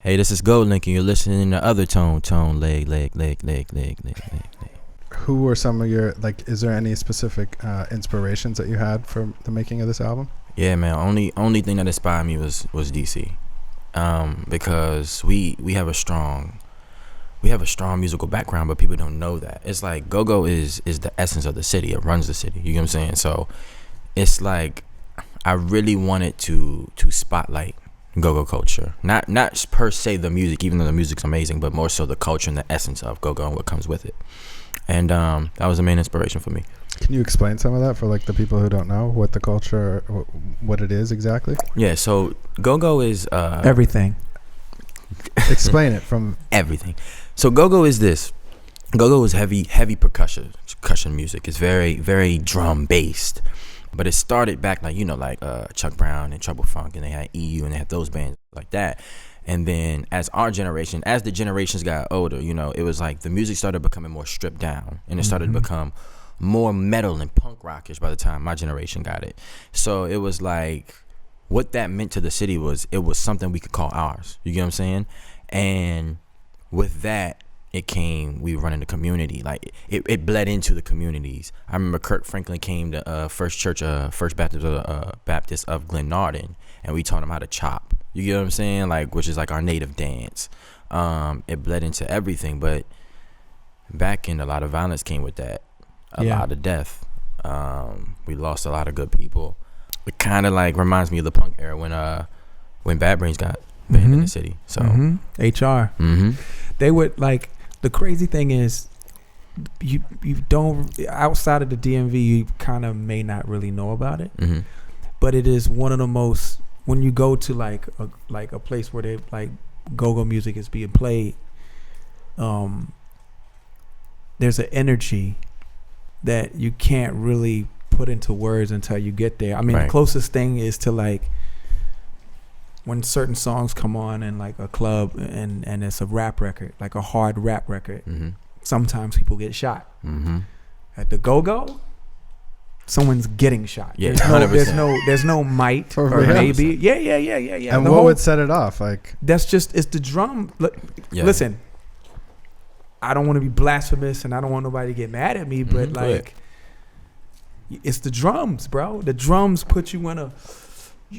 Hey, this is GoldLink, and you're listening to OTHErtone, leg. Who were some of your, like, is there any specific inspirations that you had for the making of this album? Yeah, man. Only thing that inspired me was DC, because we have a strong musical background, but people don't know that. It's like go-go is the essence of the city. It runs the city. You know what I'm saying? So it's like I really wanted to spotlight go-go culture, not per se the music, even though the music's amazing, but more so the culture and the essence of go-go and what comes with it. And that was the main inspiration for me. Can you explain some of that for like the people who don't know what the culture, what it is exactly? Yeah, so go-go is everything. Explain it from everything. So go-go is this. Go-go is heavy percussion music. It's very, very drum based. But it started back like Chuck Brown and Trouble Funk, and they had EU and they had those bands like that. And then as the generations got older, it was like the music started becoming more stripped down, and it started to become more metal and punk rockish by the time my generation got it. So it was like what that meant to the city was it was something we could call ours. You get what I'm saying? And with that, it came, we run in the community. Like it bled into the communities. I remember Kirk Franklin came to First Baptist of Glenarden, and we taught him how to chop. You get what I'm saying? Like, which is like our native dance. It bled into everything, but back in, a lot of violence came with that. A lot of death. We lost a lot of good people. It kind of like reminds me of the punk era when Bad Brains got banned in the city. So HR. They would like. The crazy thing is, you don't, outside of the DMV, you kind of may not really know about it, but it is one of the most, when you go to like a place where they like go-go music is being played, there's an energy that you can't really put into words until you get there. I mean, the closest thing is to like when certain songs come on in like a club and it's a rap record, like a hard rap record, sometimes people get shot. At the go-go, someone's getting shot. Yeah, there's no might or maybe. Yeah. And what would set it off? Like it's the drum. Listen, I don't want to be blasphemous and I don't want nobody to get mad at me, but like it's the drums, bro. The drums put you in a,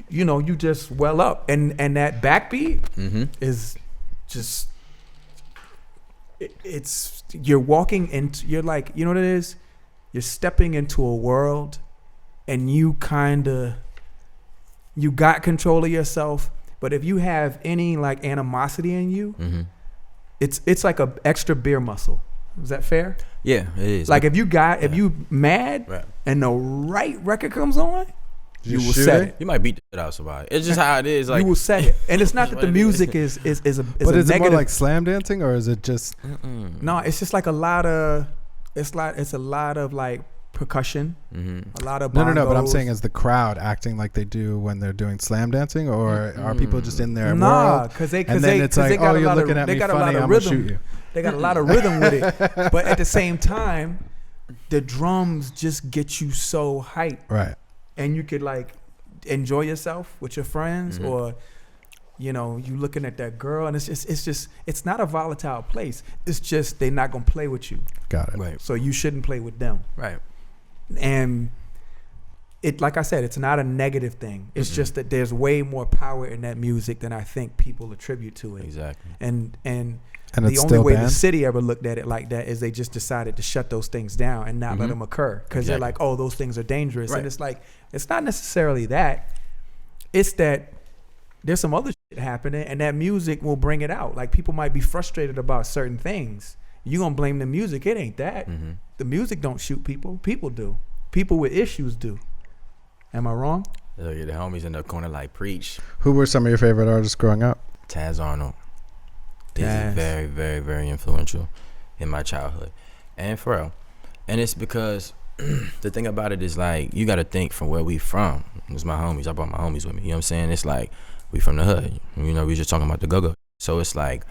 you just well up, and that backbeat is just, it's you're walking into, you're like, you know what it is, you're stepping into a world, and you got control of yourself, but if you have any like animosity in you, it's like a extra beer muscle. Is that fair? Yeah, it is. Like if you mad and the right record comes on, you will set it. You might beat the shit out of somebody. It's just how it is. Like you will set it, and it's not that the music is but a is negative. it more like slam dancing, or is it just? No, it's just like a lot of. It's a lot of like percussion. A lot of bongos. No. But I'm saying, is the crowd acting like they do when they're doing slam dancing, or are people just in their world? Because they got a lot of rhythm. They got a lot of rhythm with it, but at the same time, the drums just get you so hyped. Right. And you could like enjoy yourself with your friends, or you looking at that girl, and it's not a volatile place. It's just they're not gonna play with you. Got it. Right. So you shouldn't play with them. Right. And it, like I said, it's not a negative thing. It's just that there's way more power in that music than I think people attribute to it. Exactly. And And the only way the city ever looked at it like that is they just decided to shut those things down and not let them occur, because they're like, oh, those things are dangerous. And it's like, it's not necessarily that. It's that there's some other shit happening, and that music will bring it out. Like people might be frustrated about certain things. You gonna blame the music? It ain't that. The music don't shoot people. People do. People with issues do. Am I wrong? Look at the homies in the corner like preach. Who were some of your favorite artists growing up? Taz Arnold. This is very, very, very influential in my childhood and for real. And it's because the thing about it is like, you got to think from where we from. It's my homies. I brought my homies with me. You know what I'm saying? It's like we from the hood. We just talking about the go-go. So it's like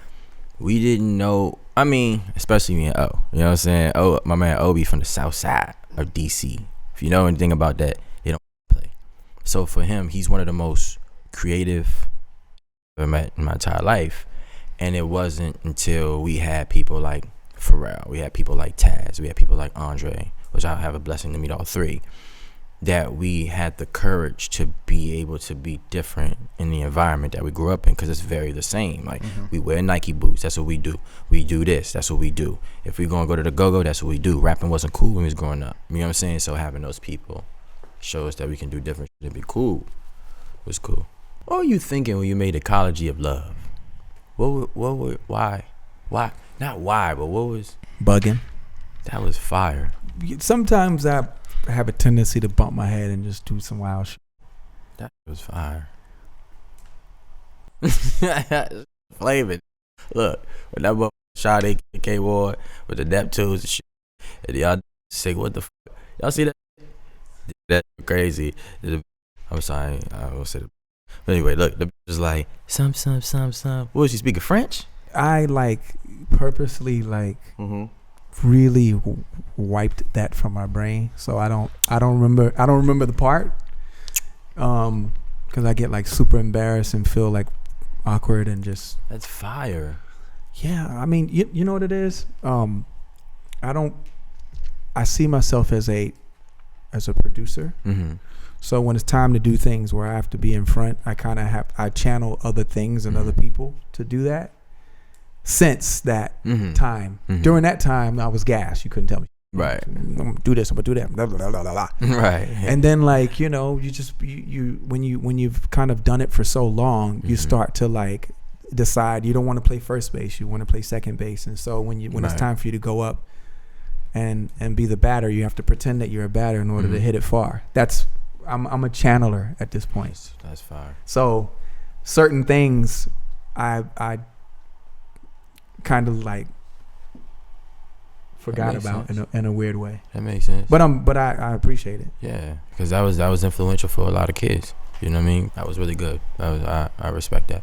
we didn't know. I mean, especially me and O. You know what I'm saying? Oh, my man Obi from the south side of DC. If you know anything about that, they don't play. So for him, he's one of the most creative I've ever met in my entire life. And it wasn't until we had people like Pharrell, we had people like Taz, we had people like Andre, which I have a blessing to meet all three, that we had the courage to be able to be different in the environment that we grew up in, because it's very the same. Like, we wear Nike boots, that's what we do. We do this, that's what we do. If we're gonna go to the go-go, that's what we do. Rapping wasn't cool when we was growing up. You know what I'm saying? So having those people show us that we can do different shit and be cool was cool. What were you thinking when you made Ecology of Love? Why? Not why, but what was... Bugging. That was fire. Sometimes I have a tendency to bump my head and just do some wild shit. That was fire. Flavor. Look, when that boy shot AK Ward with the Neptunes and shit, and y'all say, what the fuck? Y'all see that? That's crazy. I'm sorry, I won't say the... But anyway, look, the bitch was like, some. What was she speaking, French? I like purposely really wiped that from my brain, so I don't remember the part, because I get like super embarrassed and feel like awkward and just... That's fire. Yeah, I mean, you know what it is. I see myself as a producer. So when it's time to do things where I have to be in front, I channel other things and other people to do that. Since that time, during that time, I was gassed. You couldn't tell me. Right. I'm gonna do this. I'm gonna do that. Blah, blah, blah, blah, blah. Right. And then, like, you know, you just when you've kind of done it for so long, you start to like decide you don't want to play first base. You want to play second base. And so when it's time for you to go up and be the batter, you have to pretend that you're a batter in order to hit it far. I'm a channeler at this point. That's fire. So certain things I kind of like forgot about in a weird way. That makes sense. But I appreciate it. Yeah, because that was influential for a lot of kids. You know what I mean? That was really good. I respect that.